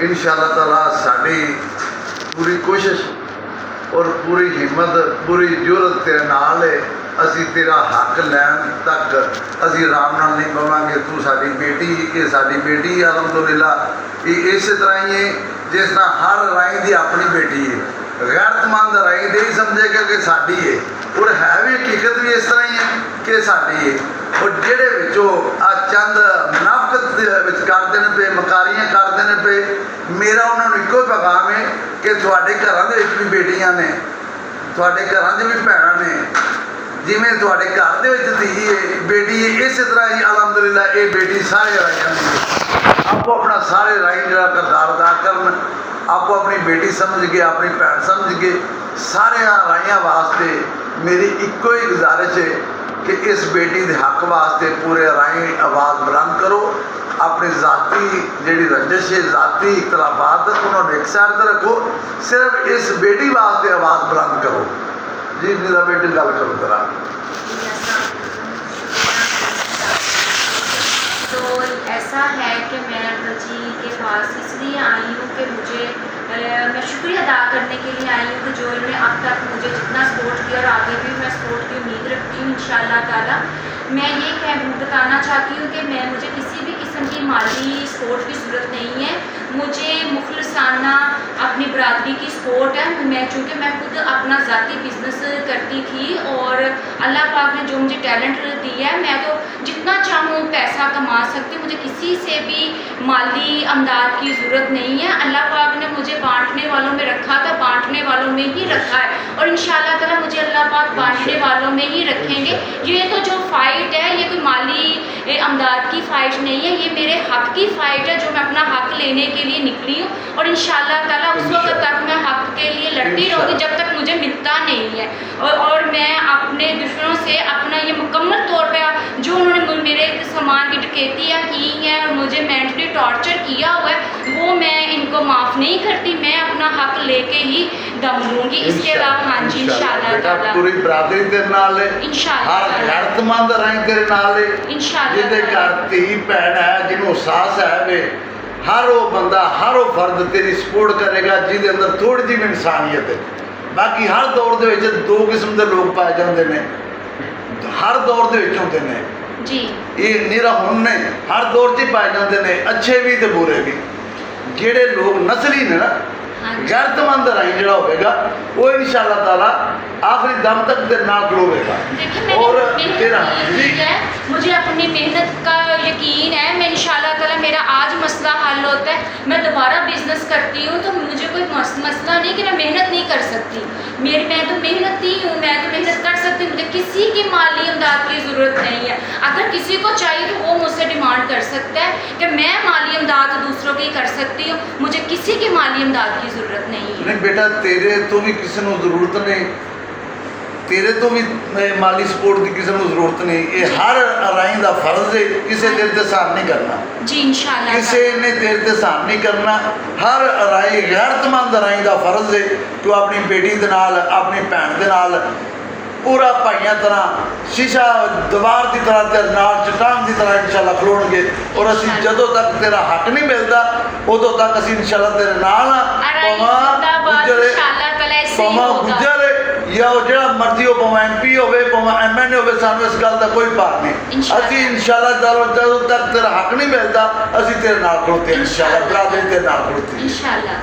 इंशाअल्लाह ताला साड़ी पूरी कोशिश और पूरी हिम्मत पूरी जरूरत तेरे नाल है। असी तेरा हक लैन तक असी आराम नाल नहीं पवांगे। तू साडी बेटी, ये साडी बेटी अलहमदुलिल्लाह। ये इस तरह ही है जिस तरह हर राई की अपनी बेटी है। गैरतमंद राई दे ही समझेगा कि साडी है, और है भी हकीकत भी इस तरह ही है कि साडी है। और जेड़े विचों आ चंद मुनाफकत करते हैं पे, मकारियां करते हैं पे, मेरा उन्होंने इको पैगाम है कि थोड़े घर भी बेटियां ने, थोड़े घर भी भैन ने, जिमें थोड़े घर धी है बेटी है, इस तरह ही अलहमदुलिल्लाह ये बेटी सारे राइयां ने आपको अपना सारे राई जरा किरदार अदा करन। आपको अपनी बेटी समझ के, अपनी भैन समझ के सारे राइयां वास्ते मेरी इको ही गुजारिश है कि इस बेटी के हक वास्ते पूरे राई आवाज़ बुलंद करो। अपनी ज़ाती जी रंजिश है, ज़ाती इख्तलाफात उन्होंने एक साइड पर रखो, सिर्फ इस बेटी वास्ते आवाज़ बुलंद करो। जी मेरा बेटी गल करो जरा। तो ऐसा है कि मैं अंकल जी के पास इसलिए आई हूँ कि मुझे मैं शुक्रिया अदा करने के लिए आई हूँ कि जो इन्होंने अब तक मुझे जितना सपोर्ट किया और आगे भी मैं सपोर्ट की उम्मीद रखती हूँ इंशाअल्लाह ताला। मैं ये बताना चाहती हूँ कि मुझे किसी भी किस्म की माली सपोर्ट की ज़रूरत नहीं है। मुझे मुखलसाना अपनी बरादरी की सपोर्ट है। मैं चूँकि मैं खुद अपना ज़ाती बिज़नेस करती थी और अल्लाह पाक ने जो मुझे टैलेंट दिया है, मैं तो जितना चाहूँ पैसा कमा सकती हूँ। मुझे किसी से भी माली अमदाद की ज़रूरत नहीं है। अल्लाह पाक ने मुझे बांटने वालों में रखा था, बांटने वालों में ही रखा है, और इंशाअल्लाह ताला मुझे अल्लाह पाक बांटने वालों में ही रखेंगे। ये तो जो फ़ाइट है ये कोई माली अमदाद की फ़ाइट नहीं है, ये मेरे हक़ की फ़ाइट है जो मैं अपना हक़ लेने के लिए निकली हूँ। और इंशाअल्लाह ताला उस वक्त तक मैं हक़ के लिए लड़ती रहूँगी जब तक मुझे मिलता नहीं है। और मैं अपने दुश्मनों से अपना ये मुकम्मल तौर पर जो उन्होंने मेरे सामान की डकैतियाँ की हैं और मुझे मेंटली टॉर्चर किया हुआ है, वो मैं इनको माफ़ नहीं करती। मैं अपना हक़ लेके ही दम लूँगी। इसके अलावा हाँ जी इंशाअल्लाह ताला पूरी बरादरी तेरे नाल है, इंशाअल्लाह हर गैरतमंद राई तेरे नाल है, इंशाअल्लाह जिहदे घर धी भैन है, जिन्हों सास है वे, हर वो बंदा हर वो फर्द तेरी सपोर्ट करेगा जिहदे अंदर थोड़ी जी भी इंसानियत है। बाकी हर दौर दे विच दो किस्म के लोग पाए जाते हैं, हर दौर दे विच होंदे ने जी, ये निरा हुण ने हर दौर च पाए जाते हैं, अच्छे भी तो बुरे भी। जेड़े लोग नस्ली ने ना गैरतमंद राई जड़ा होगा वो इंशाअल्लाह ताला आखिरी दम तक तेरे नाल खलोवेगा। और मुझे अपनी मेहनत का यकीन है। मैं इंशाअल्लाह ताला मेरा आज मसला हल होता है, मैं दोबारा बिजनेस करती हूँ तो मुझे कोई मसला नहीं कि मैं मेहनत नहीं कर सकती। मैं तो मेहनती हूँ, मैं तो मेहनत कर सकती हूँ। मुझे किसी की माली इमदाद की ज़रूरत नहीं है। अगर किसी को चाहिए तो वो मुझसे डिमांड कर सकता है कि मैं माली इमदाद दूसरों की कर सकती हूँ, मुझे किसी की माली इमदाद की ज़रूरत नहीं है। नहीं बेटा, तेरे तो भी किसी को ज़रूरत नहीं, तेरे तो भी माली सपोर्ट की किसी को ज़रूरत नहीं। ये हर राई का फर्ज है, किसी तेरे ते एहसान नहीं करना जी इंशाअल्लाह, किसी ने तेरे ते एहसान नहीं करना। हर राई गैरतमंद राई का फर्ज है तू अपनी बेटी दे नाल, अपनी भैन दे नाल पूरा भाइयों तरह शीशा दीवार की तरह तेरे नाल चट्टान की तरह इंशाअल्लाह खलोणगे। और असीं जदों तक तेरा हक नहीं मिलता उदों तक असीं इंशाअल्लाह तेरे नाल गुजर या जो मर्जी हो, भावें MP हो, भावें MN हो, सानू इस गल का कोई भार नहीं। असीं इंशाअल्लाह जदों तक तेरा हक नहीं मिलता असीं तेरे नाल खड़ोते हैं, इंशाअल्लाह बरादरी तेरे नाल खड़ोती है।